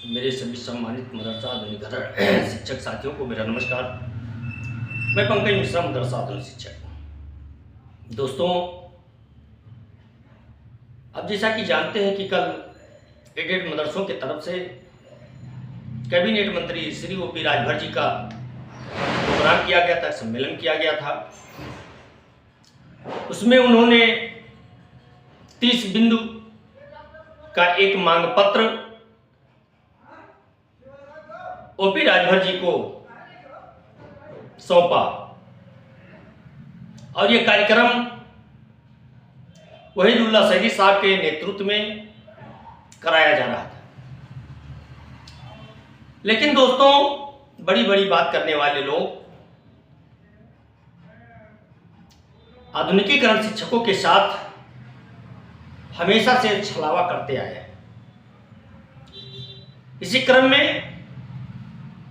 मेरे सभी सम्मानित मदरसा आधुनिक शिक्षक साथियों को मेरा नमस्कार। मैं पंकज मिश्रा, मदरसा आधुनिक शिक्षक। दोस्तों, अब जैसा कि जानते हैं कि कल एडेड मदरसों की तरफ से कैबिनेट मंत्री श्री ओपी राजभर जी का प्रोग्राम किया गया था, सम्मेलन किया गया था। उसमें उन्होंने 30 बिंदु का एक मांग पत्र ओपी राजभर जी को सौंपा और ये कार्यक्रम वहीदुल्ला सैदी साहब के नेतृत्व में कराया जा रहा था। लेकिन दोस्तों, बड़ी बड़ी बात करने वाले लोग आधुनिकीकरण शिक्षकों के साथ हमेशा से छलावा करते आए हैं। इसी क्रम में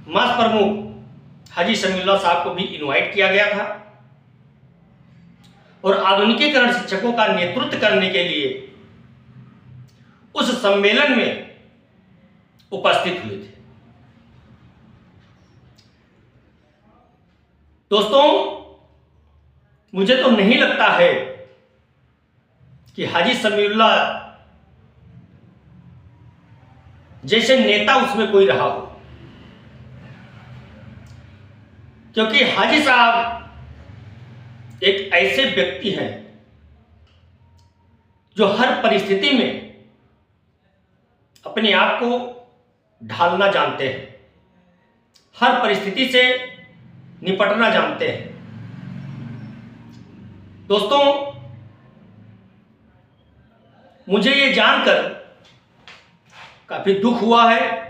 मास प्रमुख हाजी समीउल्लाह साहब को भी इनवाइट किया गया था और आधुनिकीकरण शिक्षकों का नेतृत्व करने के लिए उस सम्मेलन में उपस्थित हुए थे। दोस्तों, मुझे तो नहीं लगता है कि हाजी समीउल्लाह जैसे नेता उसमें कोई रहा हो, क्योंकि हाजी साहब एक ऐसे व्यक्ति हैं जो हर परिस्थिति में अपने आप को ढालना जानते हैं, हर परिस्थिति से निपटना जानते हैं। दोस्तों, मुझे ये जानकर काफी दुख हुआ है।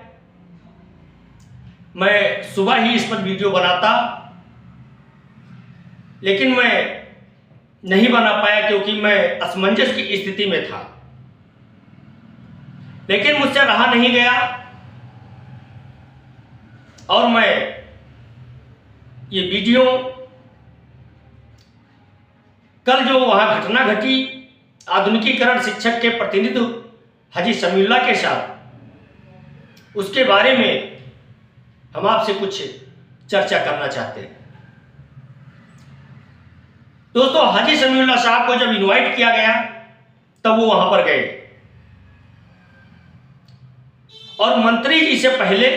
मैं सुबह ही इस पर वीडियो बनाता, लेकिन मैं नहीं बना पाया क्योंकि मैं असमंजस की स्थिति में था। लेकिन मुझसे रहा नहीं गया और मैं ये वीडियो कल जो वहां घटना घटी आधुनिकीकरण शिक्षक के प्रतिनिधि हाजी समीउल्लाह के साथ, उसके बारे में हम आपसे कुछ चर्चा करना चाहते हैं। दोस्तों, हाजी समीउल्लाह साहब को जब इनवाइट किया गया तब वो वहां पर गए और मंत्री जी से पहले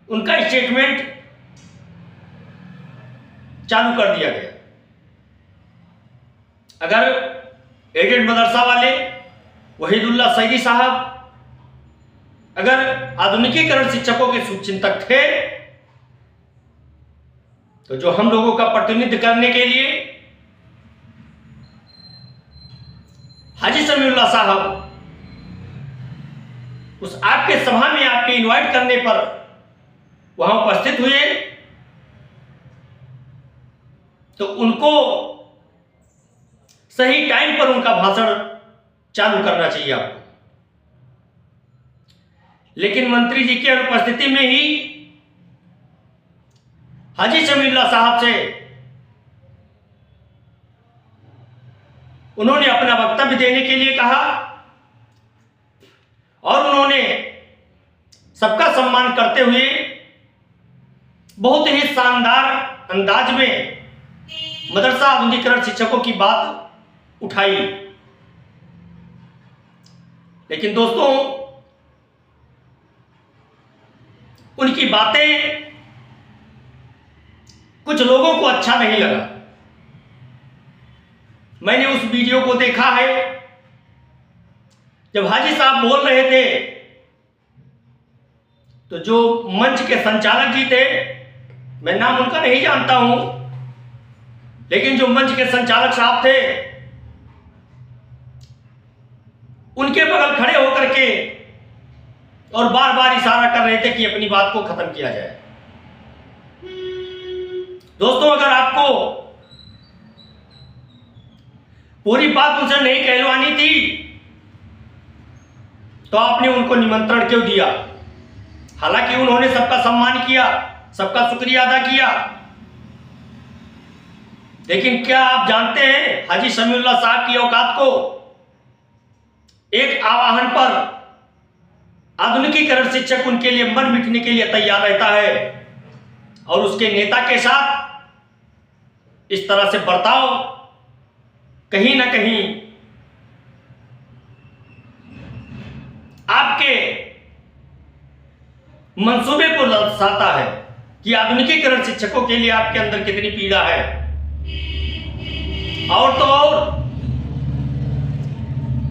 उनका स्टेटमेंट चालू कर दिया गया। अगर एडेड मदरसा वाले वहीदुल्ला सैदी साहब अगर आधुनिकीकरण शिक्षकों के शुभचिंतक थे, तो जो हम लोगों का प्रतिनिधित्व करने के लिए हाजी समीउल्लाह साहब उस आपके सभा में आपके इनवाइट करने पर वहां उपस्थित हुए, तो उनको सही टाइम पर उनका भाषण चालू करना चाहिए आपको। लेकिन मंत्री जी की अनुपस्थिति में ही हाजी समीउल्लाह साहब से उन्होंने अपना वक्तव्य देने के लिए कहा और उन्होंने सबका सम्मान करते हुए बहुत ही शानदार अंदाज में मदरसा आधुनिकीकरण शिक्षकों की बात उठाई। लेकिन दोस्तों, उनकी बातें कुछ लोगों को अच्छा नहीं लगा। मैंने उस वीडियो को देखा है जब हाजी साहब बोल रहे थे, तो जो मंच के संचालक जी थे, मैं नाम उनका नहीं जानता हूं, लेकिन जो मंच के संचालक साहब थे, उनके बगल खड़े होकर के और बार बार इशारा कर रहे थे कि अपनी बात को खत्म किया जाए। दोस्तों, अगर आपको पूरी बात उनसे नहीं कहलवानी थी तो आपने उनको निमंत्रण क्यों दिया? हालांकि उन्होंने सबका सम्मान किया, सबका शुक्रिया अदा किया, लेकिन क्या आप जानते हैं हाजी समीउल्लाह साहब की औकात को? एक आवाहन पर आधुनिकीकरण शिक्षक उनके लिए मर मिटने के लिए तैयार रहता है और उसके नेता के साथ इस तरह से बर्ताव कहीं ना कहीं आपके मंसूबे को दर्शाता है कि आधुनिकीकरण शिक्षकों के लिए आपके अंदर कितनी पीड़ा है। और तो और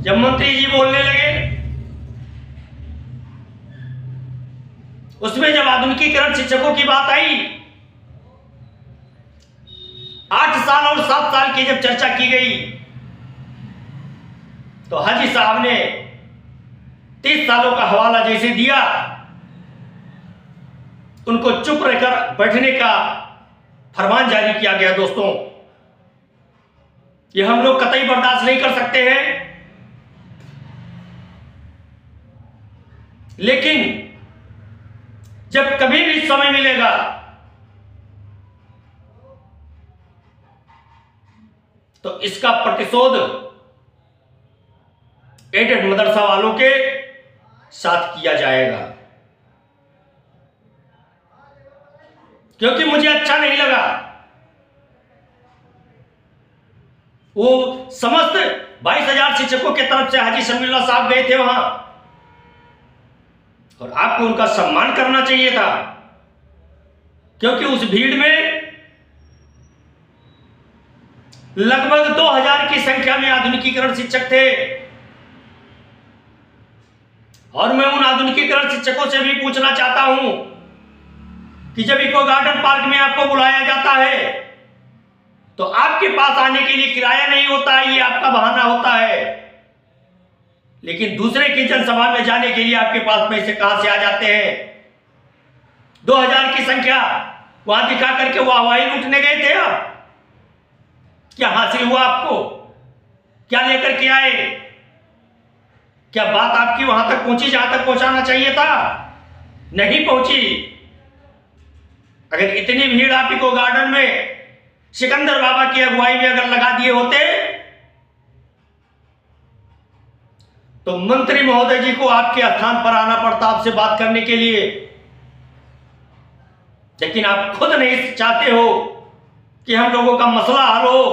जब मंत्री जी बोलने लगे, उसमें जब आधुनिकीकरण शिक्षकों की बात आई, 8 साल और 7 साल की जब चर्चा की गई, तो हाजी साहब ने 30 सालों का हवाला जैसे दिया, उनको चुप रहकर बैठने का फरमान जारी किया गया। दोस्तों, यह हम लोग कतई बर्दाश्त नहीं कर सकते हैं। लेकिन जब कभी भी समय मिलेगा तो इसका प्रतिशोध एडेड मदरसा वालों के साथ किया जाएगा, क्योंकि मुझे अच्छा नहीं लगा। वो समस्त 22,000 शिक्षकों के तरफ से हाजी समीउल्लाह साहब गए थे वहां, और आपको उनका सम्मान करना चाहिए था, क्योंकि उस भीड़ में लगभग 2,000 की संख्या में आधुनिकीकरण शिक्षक थे। और मैं उन आधुनिकीकरण शिक्षकों से भी पूछना चाहता हूं कि जब इको गार्डन पार्क में आपको बुलाया जाता है तो आपके पास आने के लिए किराया नहीं होता है, ये आपका बहाना होता है। लेकिन दूसरे की जनसभा में जाने के लिए आपके पास पैसे कहां से आ जाते हैं? 2,000 की संख्या वहां दिखा करके वाहवाही लूटने गए थे आप? क्या हासिल हुआ आपको? क्या लेकर के आए? क्या बात आपकी वहां तक पहुंची जहां तक पहुंचाना चाहिए था? नहीं पहुंची। अगर इतनी भीड़ आप इको गार्डन में सिकंदर बाबा की अगुवाई में अगर लगा दिए होते तो मंत्री महोदय जी को आपके स्थान पर आना पड़ता आपसे बात करने के लिए। लेकिन आप खुद नहीं चाहते हो कि हम लोगों का मसला हल हो।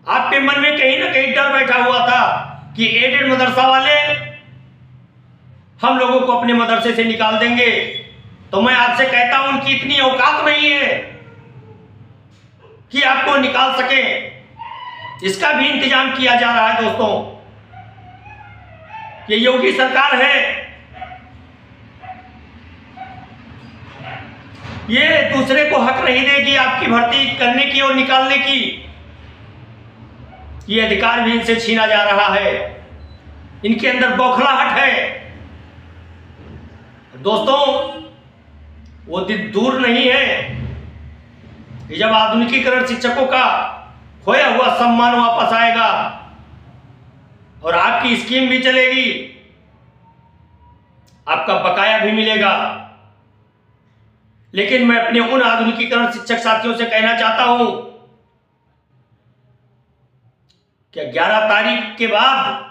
आपके मन में कहीं ना कहीं डर बैठा हुआ था कि एडेड मदरसा वाले हम लोगों को अपने मदरसे से निकाल देंगे। तो मैं आपसे कहता हूं, उनकी इतनी औकात नहीं है कि आपको निकाल सके। इसका भी इंतजाम किया जा रहा है। दोस्तों, ये योगी सरकार है, ये दूसरे को हक नहीं देगी आपकी भर्ती करने की और निकालने की। ये अधिकार भी इनसे छीना जा रहा है। इनके अंदर बौखलाहट है। दोस्तों, वो दिन दूर नहीं है कि जब आधुनिकीकरण शिक्षकों का खोया हुआ सम्मान वापस आएगा और आपकी स्कीम भी चलेगी, आपका बकाया भी मिलेगा। लेकिन मैं अपने उन आधुनिकीकरण शिक्षक साथियों से कहना चाहता हूं कि 11 तारीख के बाद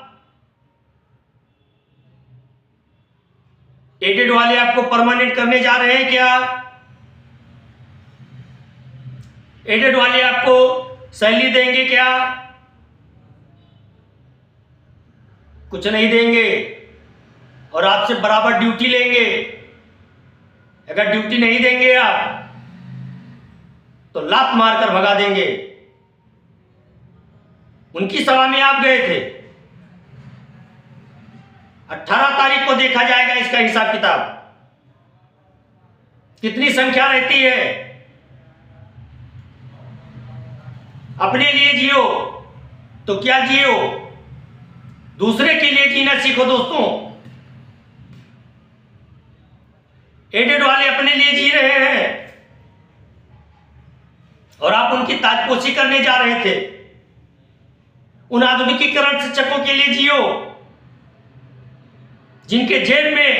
एडेड वाले आपको परमानेंट करने जा रहे हैं क्या? एडेड वाले आपको सैलरी देंगे क्या? कुछ नहीं देंगे और आपसे बराबर ड्यूटी लेंगे। अगर ड्यूटी नहीं देंगे आप तो लात मारकर भगा देंगे। उनकी सभा में आप गए थे। 18 तारीख को देखा जाएगा इसका हिसाब किताब, कितनी संख्या रहती है। अपने लिए जियो तो क्या जियो, दूसरे के लिए जीना सीखो। दोस्तों, एडेड वाले अपने लिए जी रहे हैं और आप उनकी ताजपोशी करने जा रहे थे। उन आधुनिकीकरण शिक्षकों के लिए जियो जिनके जेब में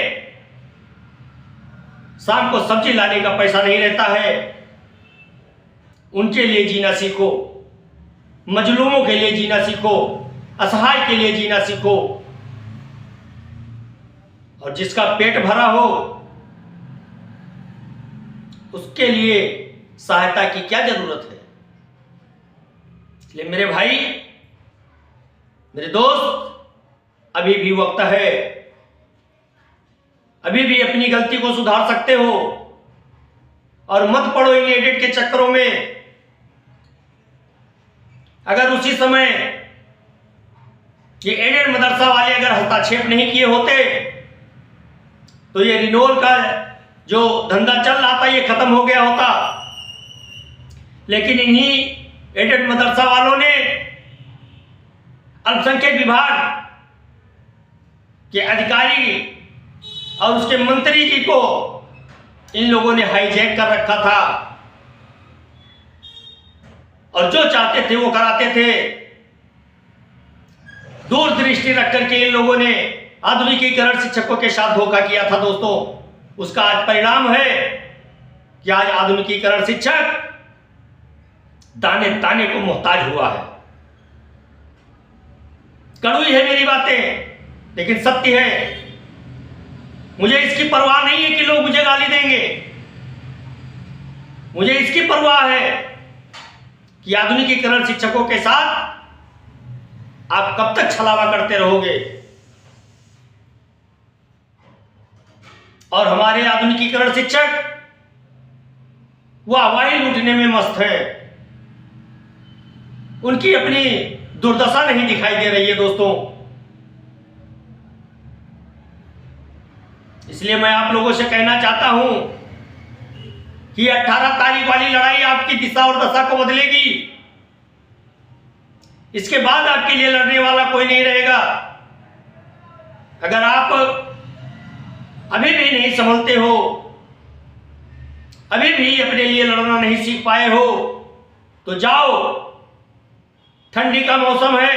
शाम को सब्जी लाने का पैसा नहीं रहता है। उनके लिए जीना सीखो, मजलूमों के लिए जीना सीखो, असहाय के लिए जीना सीखो। और जिसका पेट भरा हो उसके लिए सहायता की क्या जरूरत है। इसलिए मेरे भाई, मेरे दोस्त, अभी भी वक्त है, अभी भी अपनी गलती को सुधार सकते हो और मत पड़ो इन एडिट के चक्करों में। अगर उसी समय ये एडेड मदरसा वाले अगर हस्तक्षेप नहीं किए होते तो ये रिनोल का जो धंधा चल रहा था ये खत्म हो गया होता। लेकिन इन्हीं एडेड मदरसा वालों ने अल्पसंख्यक विभाग के अधिकारी और उसके मंत्री जी को इन लोगों ने हाईजैक कर रखा था और जो चाहते थे वो कराते थे। दूरदृष्टि रख करके इन लोगों ने आधुनिकीकरण शिक्षकों के साथ धोखा किया था दोस्तों। उसका आज परिणाम है कि आज आधुनिकीकरण शिक्षक दाने दाने को मोहताज हुआ है। कड़वी है मेरी बातें, लेकिन सत्य है। मुझे इसकी परवाह नहीं है कि लोग मुझे गाली देंगे, मुझे इसकी परवाह है कि आधुनिकीकरण शिक्षकों के साथ आप कब तक छलावा करते रहोगे। और हमारे आधुनिकीकरण शिक्षक वाहवाही लूटने में मस्त है, उनकी अपनी दुर्दशा नहीं दिखाई दे रही है दोस्तों। इसलिए मैं आप लोगों से कहना चाहता हूं कि 18 तारीख वाली लड़ाई आपकी दिशा और दशा को बदलेगी। इसके बाद आपके लिए लड़ने वाला कोई नहीं रहेगा। अगर आप अभी भी नहीं संभलते हो, अभी भी अपने लिए लड़ना नहीं सीख पाए हो, तो जाओ, ठंडी का मौसम है,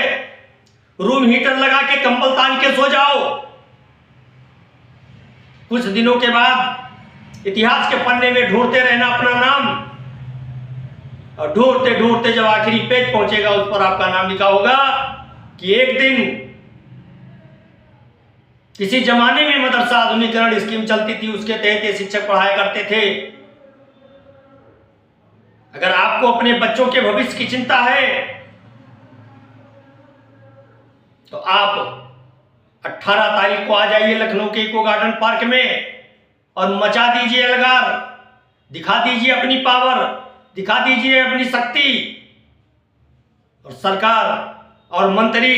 रूम हीटर लगा के कंबल तान के सो जाओ। कुछ दिनों के बाद इतिहास के पन्ने में ढूंढते रहना अपना नाम, और ढूंढते ढूंढते जब आखिरी पेज पहुंचेगा उस पर आपका नाम लिखा होगा कि एक दिन किसी जमाने में मदरसा आधुनिकीकरण स्कीम चलती थी, उसके तहत ये शिक्षक पढ़ाया करते थे। अगर आपको अपने बच्चों के भविष्य की चिंता है तो आप 18 तारीख को आ जाइए लखनऊ के इको गार्डन पार्क में और मचा दीजिए अलगार, दिखा दीजिए अपनी पावर, दिखा दीजिए अपनी शक्ति, और सरकार और मंत्री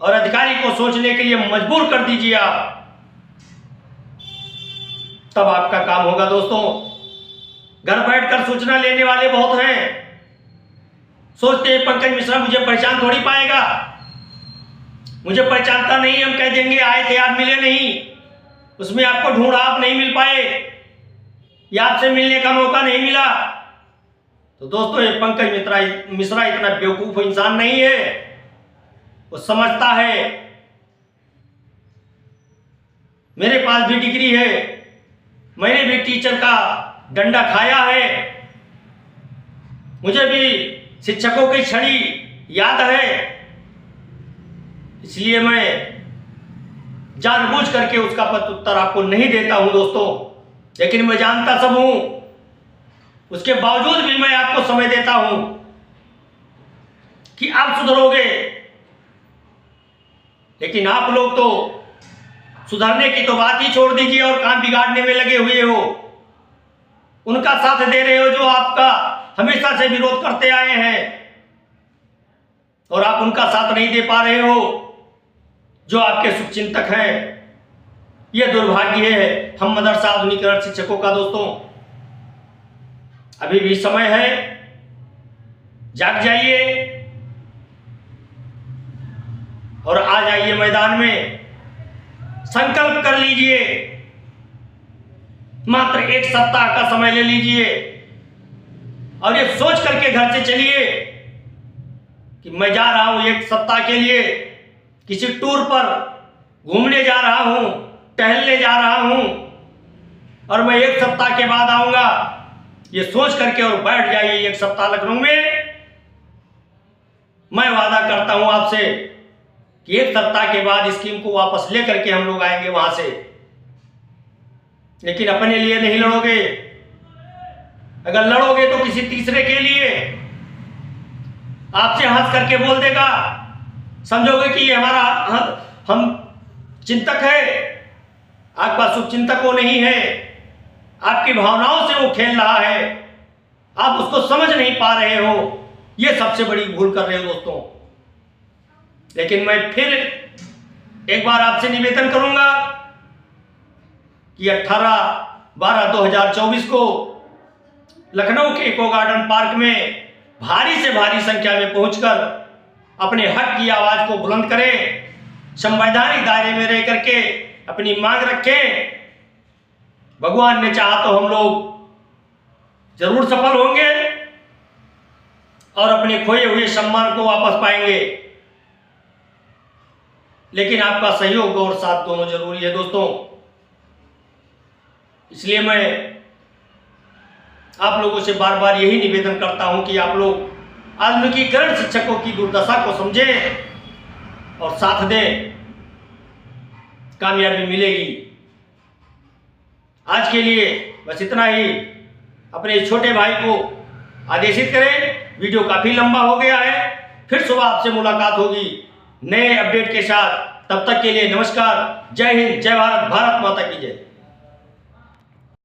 और अधिकारी को सोचने के लिए मजबूर कर दीजिए आप। तब आपका काम होगा दोस्तों। घर बैठकर सूचना लेने वाले बहुत हैं, सोचते हैं पंकज मिश्रा मुझे पहचान थोड़ी पाएगा, मुझे पहचानता नहीं, हम कह देंगे आए थे आप मिले नहीं, उसमें आपको ढूंढा आप नहीं मिल पाए, या आपसे मिलने का मौका नहीं मिला। तो दोस्तों ये पंकज मिश्रा इतना बेवकूफ इंसान नहीं है, वो समझता है। मेरे पास भी डिग्री है, मैंने भी टीचर का डंडा खाया है, मुझे भी शिक्षकों की छड़ी याद है। इसलिए मैं जानबूझ करके उसका प्रत्युत्तर आपको नहीं देता हूं दोस्तों, लेकिन मैं जानता सब हूं, उसके बावजूद भी मैं आपको समय देता हूं कि आप सुधरोगे। लेकिन आप लोग तो सुधरने की तो बात ही छोड़ दीजिए और काम बिगाड़ने में लगे हुए हो। उनका साथ दे रहे हो जो आपका हमेशा से विरोध करते आए हैं, और आप उनका साथ नहीं दे पा रहे हो जो आपके शुभचिंतक हैं। यह दुर्भाग्य है हम मदरसा आधुनिकीकरण शिक्षकों का दोस्तों। अभी भी समय है, जाग जाइए और आ जाइए मैदान में। संकल्प कर लीजिए, मात्र 1 सप्ताह का समय ले लीजिए और ये सोच करके घर से चलिए कि मैं जा रहा हूं 1 सप्ताह के लिए किसी टूर पर, घूमने जा रहा हूं, टहलने जा रहा हूं, और मैं 1 सप्ताह के बाद आऊंगा। ये सोच करके और बैठ जाइए 1 सप्ताह लखनऊ में। मैं वादा करता हूं आपसे कि 1 सप्ताह के बाद स्कीम को वापस लेकर के हम लोग आएंगे वहां से, लेकिन अपने लिए नहीं लड़ोगे। अगर लड़ोगे तो किसी तीसरे के लिए। आपसे हंस करके बोल देगा, समझोगे कि ये हमारा हम चिंतक है। आपके पास शुभचिंतक वो नहीं है, आपकी भावनाओं से वो खेल रहा है, आप उसको समझ नहीं पा रहे हो। ये सबसे बड़ी भूल कर रहे हो दोस्तों। लेकिन मैं फिर एक बार आपसे निवेदन करूंगा कि 18/12/2024 को लखनऊ के इको गार्डन पार्क में भारी से भारी संख्या में पहुंचकर अपने हक की आवाज को बुलंद करें, संवैधानिक दायरे में रह करके अपनी मांग रखें। भगवान ने चाहा तो हम लोग जरूर सफल होंगे और अपने खोए हुए सम्मान को वापस पाएंगे। लेकिन आपका सहयोग और साथ दोनों जरूरी है दोस्तों। इसलिए मैं आप लोगों से बार बार यही निवेदन करता हूं कि आप लोग आधुनिकीकरण शिक्षकों की दुर्दशा को समझें और साथ दें, कामयाबी मिलेगी। आज के लिए बस इतना ही। अपने छोटे भाई को आदेशित करें। वीडियो काफी लंबा हो गया है। फिर सुबह आपसे मुलाकात होगी नए अपडेट के साथ। तब तक के लिए नमस्कार। जय हिंद, जय भारत, भारत माता की जय।